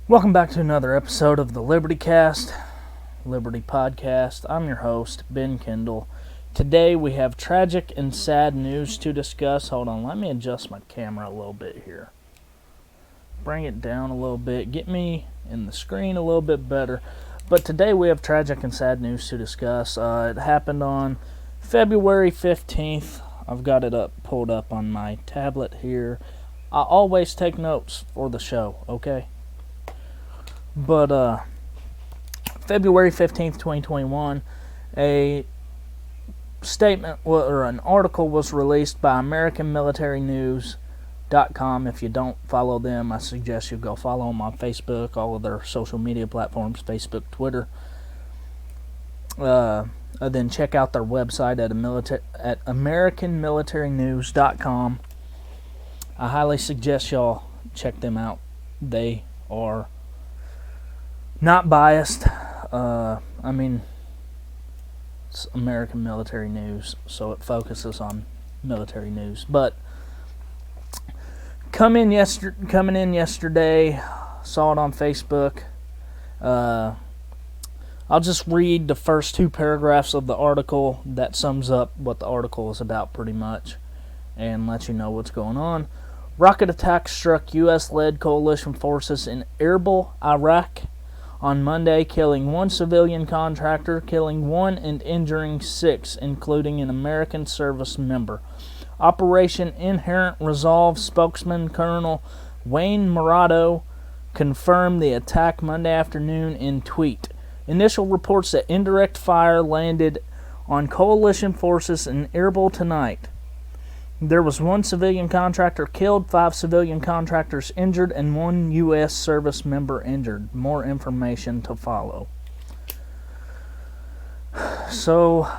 Welcome back to another episode of the Liberty Podcast. I'm your host, Ben Kendall. Today we have tragic and sad news to discuss. Hold on, let me adjust my camera a little bit here. Bring it down a little bit, get me in the screen a little bit better. But today we have tragic and sad news to discuss. It happened on February 15th. I've got it pulled up on my tablet here. I always take notes for the show, okay? But February 15th, 2021, a statement or an article was released by AmericanMilitaryNews.com. If you don't follow them, I suggest you go follow them on Facebook, all of their social media platforms, Facebook, Twitter. Then check out their website at AmericanMilitaryNews.com. I highly suggest y'all check them out. They are not biased. It's American Military News, so it focuses on military news. But coming in yesterday, saw it on Facebook. I'll just read the first two paragraphs of the article that sums up what the article is about pretty much and let you know what's going on. Rocket attack struck U.S.-led coalition forces in Erbil, Iraq on Monday, killing one civilian contractor, killing one and injuring six, including an American service member. Operation Inherent Resolve spokesman Colonel Wayne Morado confirmed the attack Monday afternoon in tweet. Initial reports that indirect fire landed on coalition forces in Erbil tonight. There was one civilian contractor killed, 5 civilian contractors injured, and 1 U.S. service member injured. More information to follow. So,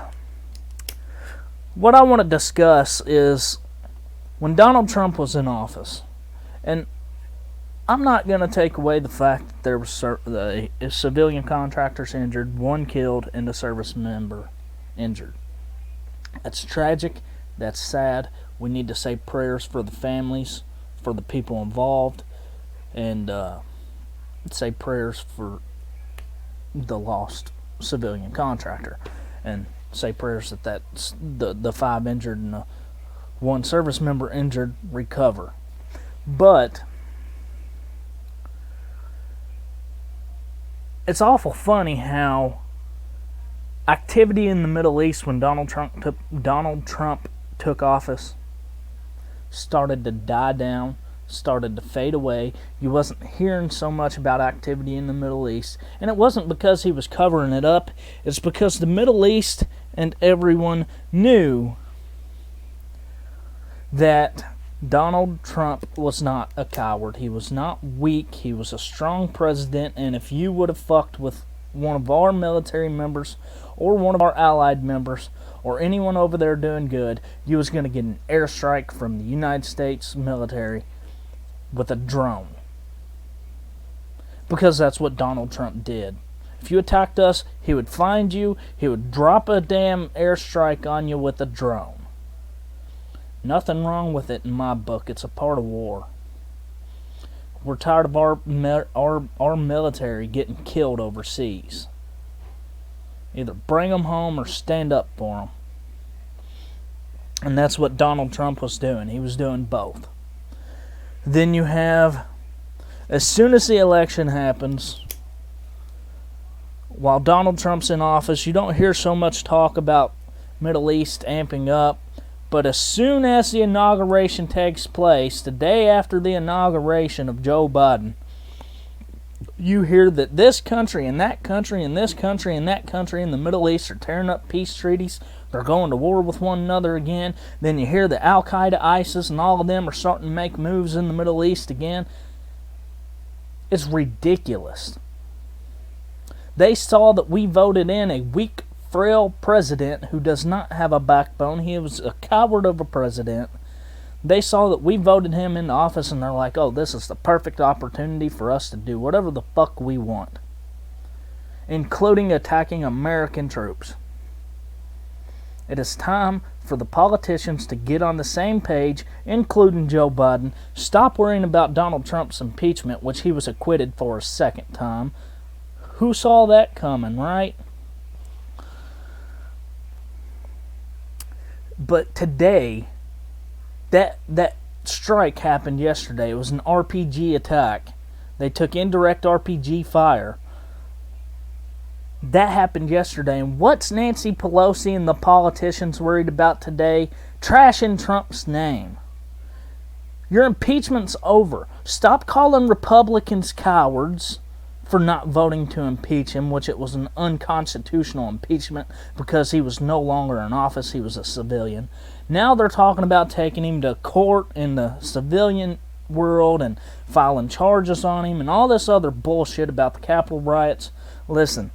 what I want to discuss is when Donald Trump was in office, and I'm not going to take away the fact that there were civilian contractors injured, 1 killed, and a service member injured. That's tragic. That's sad. We need to say prayers for the families, for the people involved, and say prayers for the lost civilian contractor, and say prayers that the 5 injured and the 1 service member injured recover. But it's awful funny how activity in the Middle East when Donald Trump took office started to die down, started to fade away. You wasn't hearing so much about activity in the Middle East. And it wasn't because he was covering it up. It's because the Middle East and everyone knew that Donald Trump was not a coward. He was not weak. He was a strong president. And if you would have fucked with one of our military members or one of our allied members or anyone over there doing good, you was going to get an airstrike from the United States military with a drone. Because that's what Donald Trump did. If you attacked us, he would find you, he would drop a damn airstrike on you with a drone. Nothing wrong with it in my book. It's a part of war. We're tired of our military getting killed overseas. Either bring them home or stand up for them. And that's what Donald Trump was doing. He was doing both. Then you have, as soon as the election happens, while Donald Trump's in office, you don't hear so much talk about Middle East amping up. But as soon as the inauguration takes place, the day after the inauguration of Joe Biden, you hear that this country and that country and this country and that country in the Middle East are tearing up peace treaties. They're going to war with one another again. Then you hear that Al-Qaeda, ISIS, and all of them are starting to make moves in the Middle East again. It's ridiculous. They saw that we voted in a weak, frail president who does not have a backbone. He was a coward of a president. They saw that we voted him into office, and they're like, oh, this is the perfect opportunity for us to do whatever the fuck we want, including attacking American troops. It is time for the politicians to get on the same page, including Joe Biden. Stop worrying about Donald Trump's impeachment, which he was acquitted for a second time. Who saw that coming, right? But today, that strike happened yesterday. It was an RPG attack. They took indirect RPG fire. That happened yesterday. And what's Nancy Pelosi and the politicians worried about today? Trashing Trump's name. Your impeachment's over. Stop calling Republicans cowards for not voting to impeach him, which it was an unconstitutional impeachment because he was no longer in office. He was a civilian. Now they're talking about taking him to court in the civilian world and filing charges on him and all this other bullshit about the Capitol riots. Listen,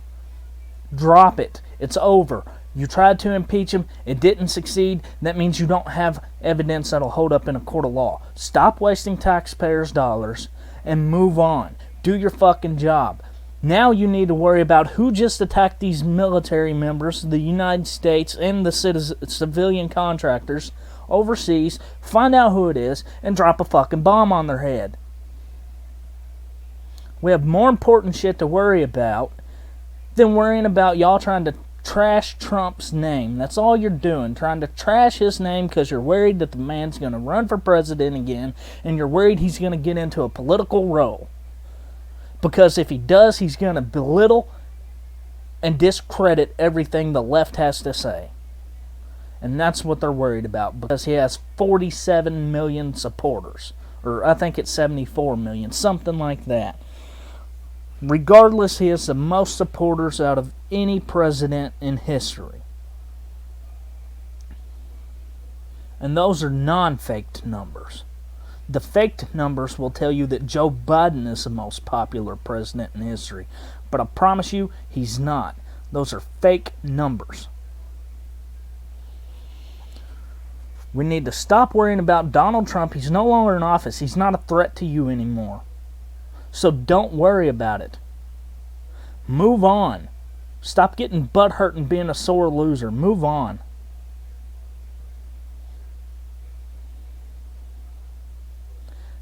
drop it. It's over. You tried to impeach him. It didn't succeed. That means you don't have evidence that'll hold up in a court of law. Stop wasting taxpayers' dollars and move on. Do your fucking job. Now you need to worry about who just attacked these military members, the United States, and the civilian contractors overseas. Find out who it is and drop a fucking bomb on their head. We have more important shit to worry about than worrying about y'all trying to trash Trump's name. That's all you're doing, trying to trash his name because you're worried that the man's going to run for president again, and you're worried he's going to get into a political role. Because if he does, he's going to belittle and discredit everything the left has to say. And that's what they're worried about, because he has 47 million supporters. Or I think it's 74 million, something like that. Regardless, he has the most supporters out of any president in history. And those are non-faked numbers. The faked numbers will tell you that Joe Biden is the most popular president in history. But I promise you, he's not. Those are fake numbers. We need to stop worrying about Donald Trump. He's no longer in office. He's not a threat to you anymore. So don't worry about it. Move on. Stop getting butthurt and being a sore loser. Move on.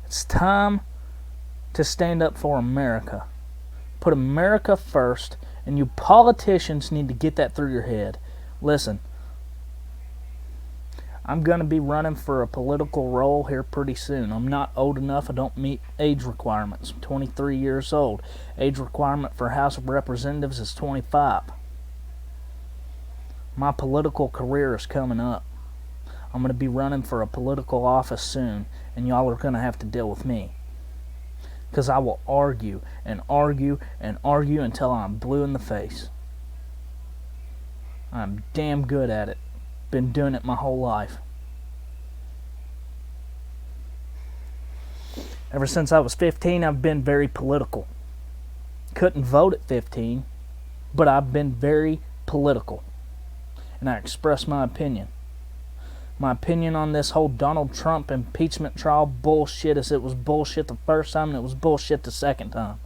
It's time to stand up for America. Put America first, and you politicians need to get that through your head. Listen, I'm going to be running for a political role here pretty soon. I'm not old enough. I don't meet age requirements. I'm 23 years old. Age requirement for House of Representatives is 25. My political career is coming up. I'm going to be running for a political office soon, and y'all are going to have to deal with me. Because I will argue and argue and argue until I'm blue in the face. I'm damn good at it. Been doing it my whole life. Ever since I was 15, I've been very political. Couldn't vote at 15, but I've been very political. And I express my opinion. My opinion on this whole Donald Trump impeachment trial bullshit is it was bullshit the first time and it was bullshit the second time.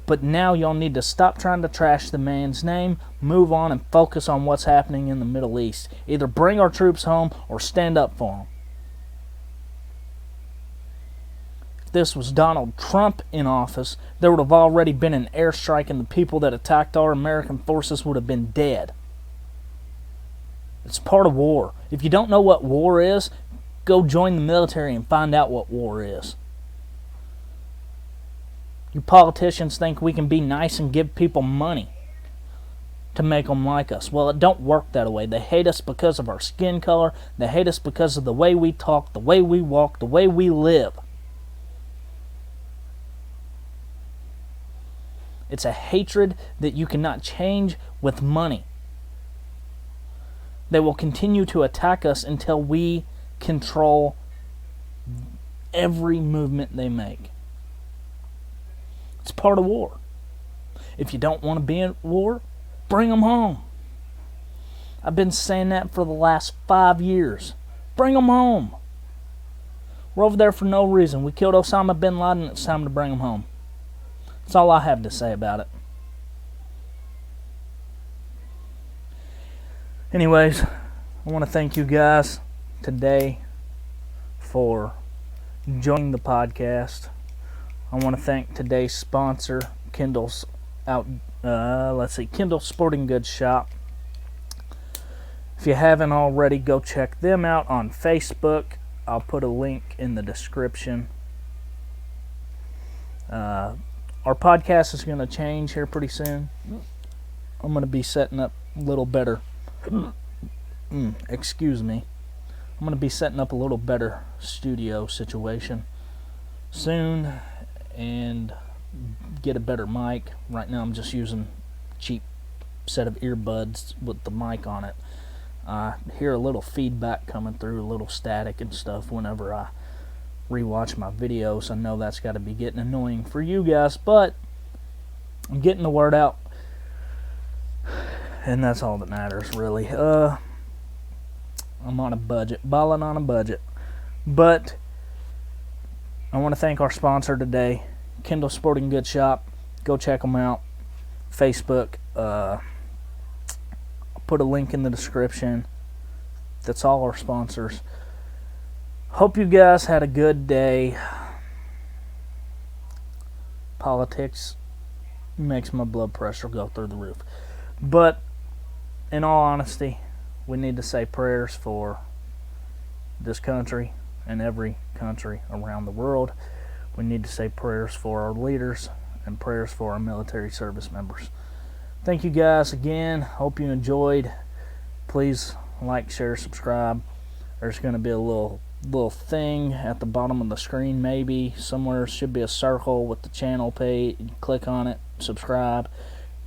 But now y'all need to stop trying to trash the man's name, move on, and focus on what's happening in the Middle East. Either bring our troops home or stand up for them. If this was Donald Trump in office, there would have already been an airstrike and the people that attacked our American forces would have been dead. It's part of war. If you don't know what war is, go join the military and find out what war is. You politicians think we can be nice and give people money to make them like us. Well, it don't work that way. They hate us because of our skin color. They hate us because of the way we talk, the way we walk, the way we live. It's a hatred that you cannot change with money. They will continue to attack us until we control every movement they make. It's part of war. If you don't want to be in war, bring them home. I've been saying that for the last 5 years. Bring them home. We're over there for no reason. We killed Osama bin Laden. It's time to bring them home. That's all I have to say about it. Anyways, I want to thank you guys today for joining the podcast. I want to thank today's sponsor, Kindle Sporting Goods Shop. If you haven't already, go check them out on Facebook. I'll put a link in the description. Our podcast is going to change here pretty soon. I'm going to be setting up a little better. Excuse me. I'm going to be setting up a little better studio situation soon and get a better mic. Right now I'm just using a cheap set of earbuds with the mic on it. I hear a little feedback coming through, a little static and stuff whenever I rewatch my videos. I know that's got to be getting annoying for you guys, but I'm getting the word out, and that's all that matters, really. I'm on a budget, balling on a budget. But I want to thank our sponsor today, Kindle Sporting Goods Shop. Go check them out. Facebook. I'll put a link in the description. That's all our sponsors. Hope you guys had a good day. Politics makes my blood pressure go through the roof. But in all honesty, we need to say prayers for this country and every country around the world. We need to say prayers for our leaders and prayers for our military service members. Thank you guys again. Hope you enjoyed. Please like, share, subscribe. There's going to be a little thing at the bottom of the screen, maybe somewhere should be a circle with the channel page. Click on it, subscribe.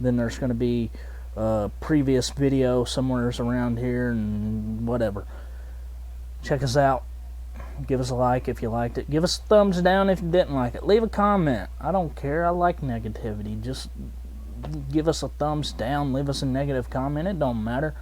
Then there's going to be a previous video somewhere around here and whatever. Check us out. Give us a like if you liked it. Give us a thumbs down if you didn't like it. Leave a comment. I don't care. I like negativity. Just give us a thumbs down. Leave us a negative comment. It don't matter.